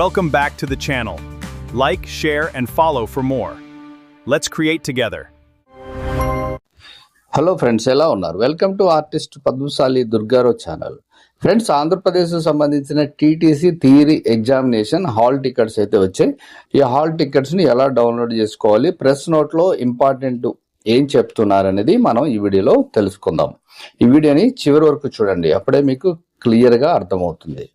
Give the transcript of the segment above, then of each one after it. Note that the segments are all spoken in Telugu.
Welcome back to the channel. Like, share, and follow for more. Let's create together. Hello friends, ఎలా ఉన్నారు? Welcome to artist Padmashali Durgarao channel. Friends, Andhra Pradesh సంబంధించిన TTC theory examination hall tickets అయితే వచ్చాయి. ఈ హాల్ టికెట్స్ ని ఎలా డౌన్లోడ్ చేసుకోవాలి, ప్రెస్ నోట్ లో ఇంపార్టెంట్ ఏం చెప్తున్నారనేది మనం ఈ వీడియోలో తెలుసుకుందాం. ఈ వీడియోని చివరి వరకు చూడండి, అప్పుడే మీకు క్లియర్ గా అర్థమవుతుంది.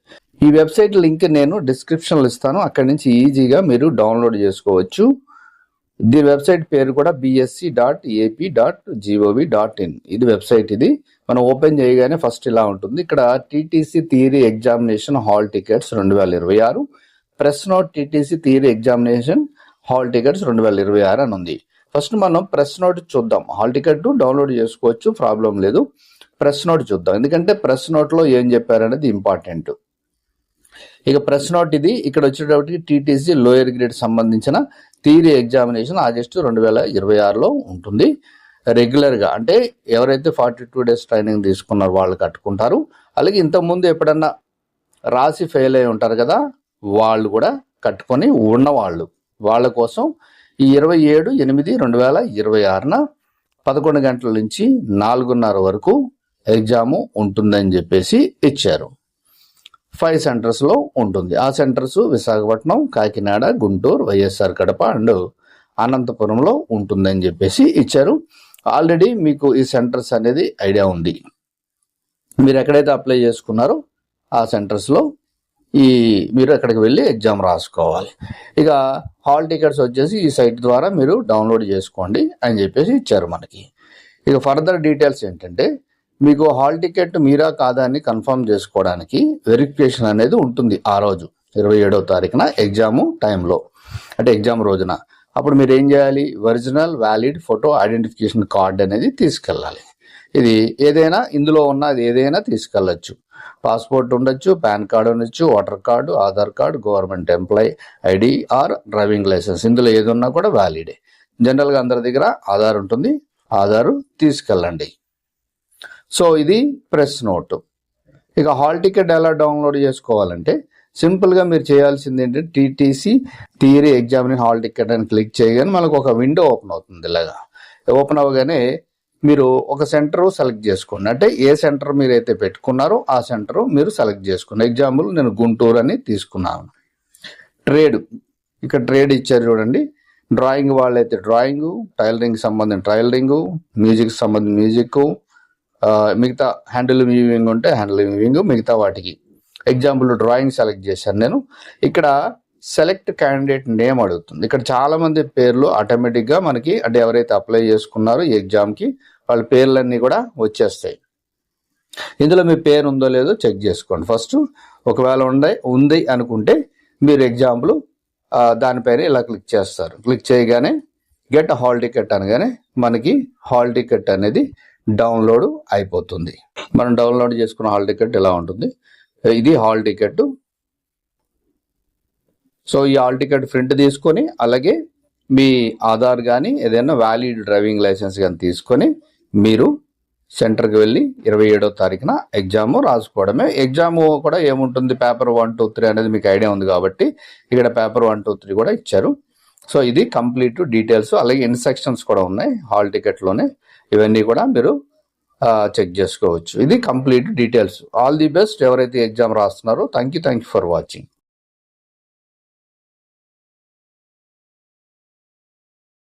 ఈ వెబ్సైట్ లింక్ నేను డిస్క్రిప్షన్ లో ఇస్తాను, అక్కడి నుంచి ఈజీగా మీరు డౌన్లోడ్ చేసుకోవచ్చు. దీని వెబ్సైట్ పేరు కూడా bsc.ap.gov.in. ఇది వెబ్సైట్. ఇది మనం ఓపెన్ చేయగానే ఫస్ట్ ఇలా ఉంటుంది. ఇక్కడ TTC theory examination hall tickets 2026, press note TTC theory examination hall tickets 2026 అని ఉంది. ఫస్ట్ మనం ప్రెస్ నోట్ చూద్దాం. హాల్ టికెట్ డౌన్లోడ్ చేసుకోవచ్చు, ప్రాబ్లం లేదు. ప్రెస్ నోట్ చూద్దాం, ఎందుకంటే ప్రెస్ నోట్ లో ఏం చెప్పారనేది ఇంపార్టెంట్. ఇక ప్రెస్ నోట్ ఇది. ఇక్కడ వచ్చేటప్పటికి టీటీసీ లోయర్ గ్రేడ్ సంబంధించిన థియరీ ఎగ్జామినేషన్ ఆగస్టు 2026లో ఉంటుంది. రెగ్యులర్ గా అంటే ఎవరైతే 42 days ట్రైనింగ్ తీసుకున్నారో వాళ్ళు కట్టుకుంటారు. అలాగే ఇంతకుముందు ఎప్పుడన్నా రాసి ఫెయిల్ అయి ఉంటారు కదా, వాళ్ళు కూడా కట్టుకొని ఉన్నవాళ్ళు, వాళ్ళ కోసం ఈ 27/8/2026న 11 గంటల నుంచి 4:30 వరకు ఎగ్జామ్ ఉంటుందని చెప్పేసి ఇచ్చారు. 5 సెంటర్స్ లో ఉంటుంది. ఆ సెంటర్స్ విశాఖపట్నం, కాకినాడ, గుంటూరు, వైఎస్ఆర్ కడప అండ్ అనంతపురంలో ఉంటుందని చెప్పేసి ఇచ్చారు. ఆల్రెడీ మీకు ఈ సెంటర్స్ అనేది ఐడియా ఉంది. మీరు ఎక్కడైతే అప్లై చేసుకున్నారో ఆ సెంటర్స్ లో మీరు అక్కడికి వెళ్ళి ఎగ్జామ్ రాసుకోవాలి. ఇక హాల్ టికెట్స్ వచ్చేసి ఈ సైట్ ద్వారా మీరు డౌన్లోడ్ చేసుకోండి అని చెప్పేసి ఇచ్చారు మనకి. ఇక ఫర్దర్ డీటెయిల్స్ ఏంటంటే, మీకు హాల్ టికెట్ మీరా కాదా అని కన్ఫర్మ్ చేసుకోవడానికి వెరిఫికేషన్ అనేది ఉంటుంది. ఆ రోజు 27వ తారీఖున ఎగ్జామ్ టైంలో, అంటే ఎగ్జామ్ రోజున. అప్పుడు మీరు ఏం చేయాలి? Original valid photo identification card అనేది తీసుకెళ్ళాలి. ఇది ఏదైనా, ఇందులో ఉన్నది ఏదైనా తీసుకెళ్ళచ్చు. పాస్పోర్ట్ ఉండొచ్చు, పాన్ కార్డు ఉండొచ్చు, voter card, Aadhaar card, government employee ID or driving licence, ఇందులో ఏది ఉన్నా కూడా వ్యాలిడే. జనరల్గా అందరి దగ్గర ఆధార్ ఉంటుంది, ఆధారు తీసుకెళ్ళండి. సో ఇది ప్రెస్ నోట్. ఇక హాల్ టికెట్ ఎలా డౌన్లోడ్ చేసుకోవాలంటే, సింపుల్ గా మీరు చేయాల్సింది ఏంటంటే, TTC theory examination hall ticket అని క్లిక్ చేయగానే మనకు ఒక విండో ఓపెన్ అవుతుంది. ఇలాగా ఓపెన్ అవ్వగానే మీరు ఒక సెంటర్ సెలెక్ట్ చేసుకోండి. అంటే ఏ సెంటర్ మీరు అయితే పెట్టుకున్నారో ఆ సెంటర్ మీరు సెలెక్ట్ చేసుకోండి. ఎగ్జాంపుల్ నేను గుంటూరు అని తీసుకున్నాను. ట్రేడ్, ఇక్కడ ట్రేడ్ ఇచ్చారు చూడండి. డ్రాయింగ్ వాళ్ళైతే డ్రాయింగ్, టైలరింగ్ సంబంధించిన టైలరింగ్, మ్యూజిక్ సంబంధించిన మ్యూజిక్, మిగతా హ్యాండిల్ వీవింగ్ ఉంటే హ్యాండిల్ వీవింగ్, మిగతా వాటికి. ఎగ్జాంపుల్ డ్రాయింగ్ సెలెక్ట్ చేశాను నేను. ఇక్కడ సెలెక్ట్ క్యాండిడేట్ నేమ్ అడుగుతుంది. ఇక్కడ చాలా మంది పేర్లు ఆటోమేటిక్ గా మనకి, అంటే ఎవరైతే అప్లై చేసుకున్నారో ఈ ఎగ్జామ్ కి వాళ్ళ పేర్లన్నీ కూడా వచ్చేస్తాయి. ఇందులో మీ పేరు ఉందో లేదో చెక్ చేసుకోండి ఫస్ట్. ఒకవేళ ఉంది అనుకుంటే మీరు ఎగ్జాంపుల్ దానిపైన ఇలా క్లిక్ చేస్తారు. క్లిక్ చేయగానే గెట్ హాల్ టికెట్ అనగానే మనకి హాల్ టికెట్ అనేది డౌన్లోడ్ అయిపోతుంది. మనం డౌన్లోడ్ చేసుకున్న హాల్ టికెట్ ఇలా ఉంటుంది. ఇది హాల్ టికెట్. సో ఈ హాల్ టికెట్ ప్రింట్ తీసుకొని, అలాగే మీ ఆధార్ కానీ ఏదైనా వ్యాలిడ్ డ్రైవింగ్ లైసెన్స్ కానీ తీసుకొని మీరు సెంటర్కి వెళ్ళి 27వ తారీఖున ఎగ్జామ్ రాసుకోవడమే. ఎగ్జామ్ కూడా ఏముంటుంది, పేపర్ 1, 2, 3 అనేది మీకు ఐడియా ఉంది కాబట్టి ఇక్కడ పేపర్ 1, 2, 3 కూడా ఇచ్చారు. సో ఇది కంప్లీట్ డీటెయిల్స్, అలాగే ఇన్స్ట్రక్షన్స్ కూడా ఉన్నాయి హాల్ టికెట్ లోనే. ఇవన్నీ కూడా మీరు చెక్ చేసుకోవచ్చు. ఇది complete details. All the best ఎవరైతే ఎగ్జామ్ రాస్తున్నారో. Thank you for watching.